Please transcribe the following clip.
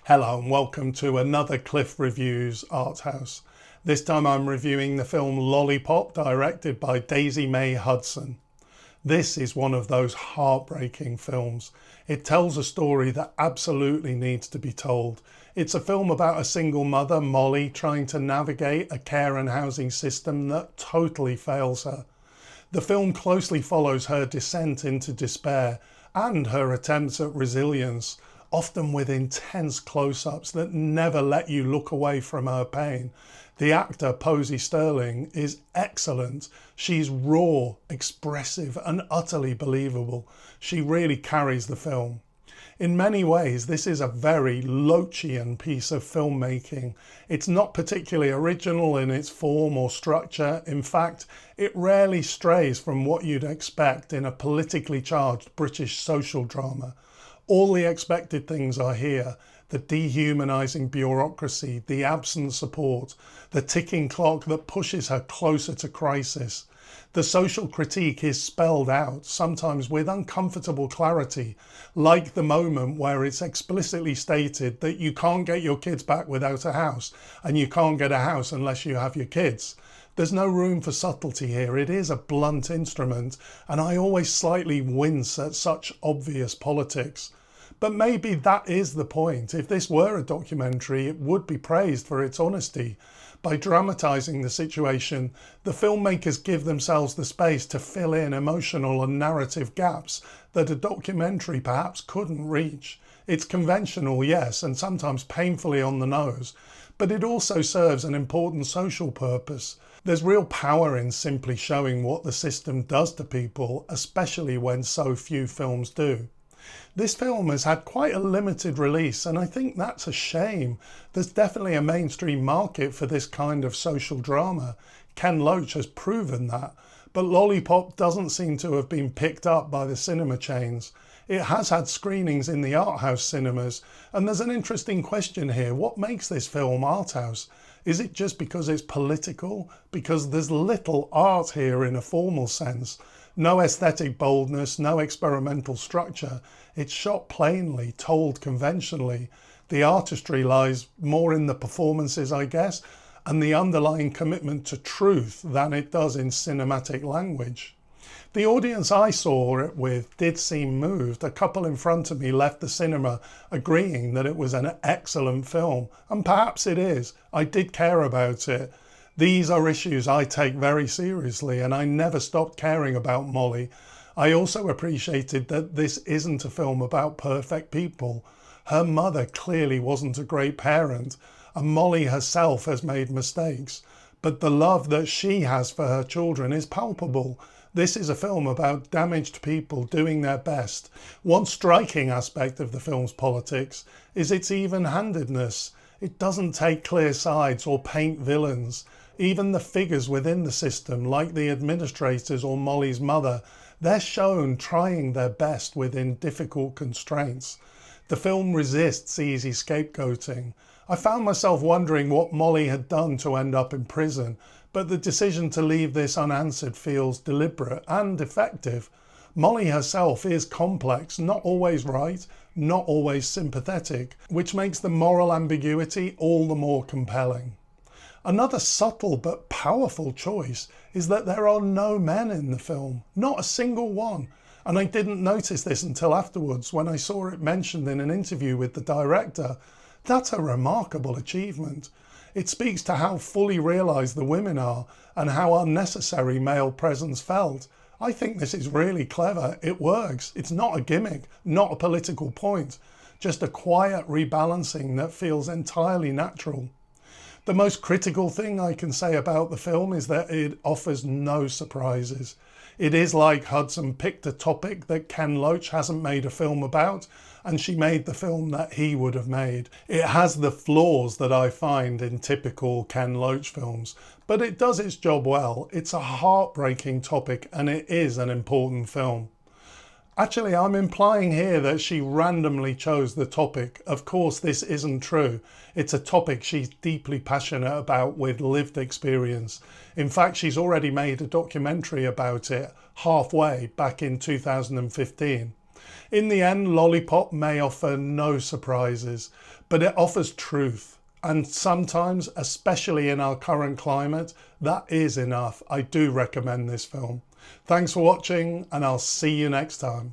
Hello and welcome to another Cliff Reviews Art House. This time I'm reviewing the film Lollipop, directed by Daisy May Hudson. This is one of those heartbreaking films. It tells a story that absolutely needs to be told. It's a film about a single mother, Molly, trying to navigate a care and housing system that totally fails her. The film closely follows her descent into despair and her attempts at resilience, often with intense close-ups that never let you look away from her pain. The actor, Posey Sterling, is excellent. She's raw, expressive and utterly believable. She really carries the film. In many ways, this is a very Loachian piece of filmmaking. It's not particularly original in its form or structure. In fact, it rarely strays from what you'd expect in a politically charged British social drama. All the expected things are here: the dehumanising bureaucracy, the absent support, the ticking clock that pushes her closer to crisis. The social critique is spelled out, sometimes with uncomfortable clarity, like the moment where it's explicitly stated that you can't get your kids back without a house, and you can't get a house unless you have your kids. There's no room for subtlety here. It is a blunt instrument, and I always slightly wince at such obvious politics. But maybe that is the point. If this were a documentary, it would be praised for its honesty. By dramatising the situation, the filmmakers give themselves the space to fill in emotional and narrative gaps that a documentary perhaps couldn't reach. It's conventional, yes, and sometimes painfully on the nose, but it also serves an important social purpose. There's real power in simply showing what the system does to people, especially when so few films do. This film has had quite a limited release, and I think that's a shame. There's definitely a mainstream market for this kind of social drama. Ken Loach has proven that, but Lollipop doesn't seem to have been picked up by the cinema chains. It has had screenings in the art house cinemas, and there's an interesting question here. What makes this film art house? Is it just because it's political? Because there's little art here in a formal sense. No aesthetic boldness, no experimental structure. It's shot plainly, told conventionally. The artistry lies more in the performances, I guess, and the underlying commitment to truth than it does in cinematic language. The audience I saw it with did seem moved. A couple in front of me left the cinema agreeing that it was an excellent film, and perhaps it is. I did care about it. These are issues I take very seriously, and I never stopped caring about Molly. I also appreciated that this isn't a film about perfect people. Her mother clearly wasn't a great parent, and Molly herself has made mistakes. But the love that she has for her children is palpable. This is a film about damaged people doing their best. One striking aspect of the film's politics is its even-handedness. It doesn't take clear sides or paint villains. Even the figures within the system, like the administrators or Molly's mother, they're shown trying their best within difficult constraints. The film resists easy scapegoating. I found myself wondering what Molly had done to end up in prison, but the decision to leave this unanswered feels deliberate and effective. Molly herself is complex, not always right, not always sympathetic, which makes the moral ambiguity all the more compelling. Another subtle but powerful choice is that there are no men in the film, not a single one. And I didn't notice this until afterwards when I saw it mentioned in an interview with the director. That's a remarkable achievement. It speaks to how fully realised the women are and how unnecessary male presence felt. I think this is really clever. It works. It's not a gimmick, not a political point, just a quiet rebalancing that feels entirely natural. The most critical thing I can say about the film is that it offers no surprises. It is like Hudson picked a topic that Ken Loach hasn't made a film about, and she made the film that he would have made. It has the flaws that I find in typical Ken Loach films, but it does its job well. It's a heartbreaking topic, and it is an important film. Actually, I'm implying here that she randomly chose the topic. Of course, this isn't true. It's a topic she's deeply passionate about with lived experience. In fact, she's already made a documentary about it halfway back in 2015. In the end, Lollipop may offer no surprises, but it offers truth. And sometimes, especially in our current climate, that is enough. I do recommend this film. Thanks for watching, and I'll see you next time.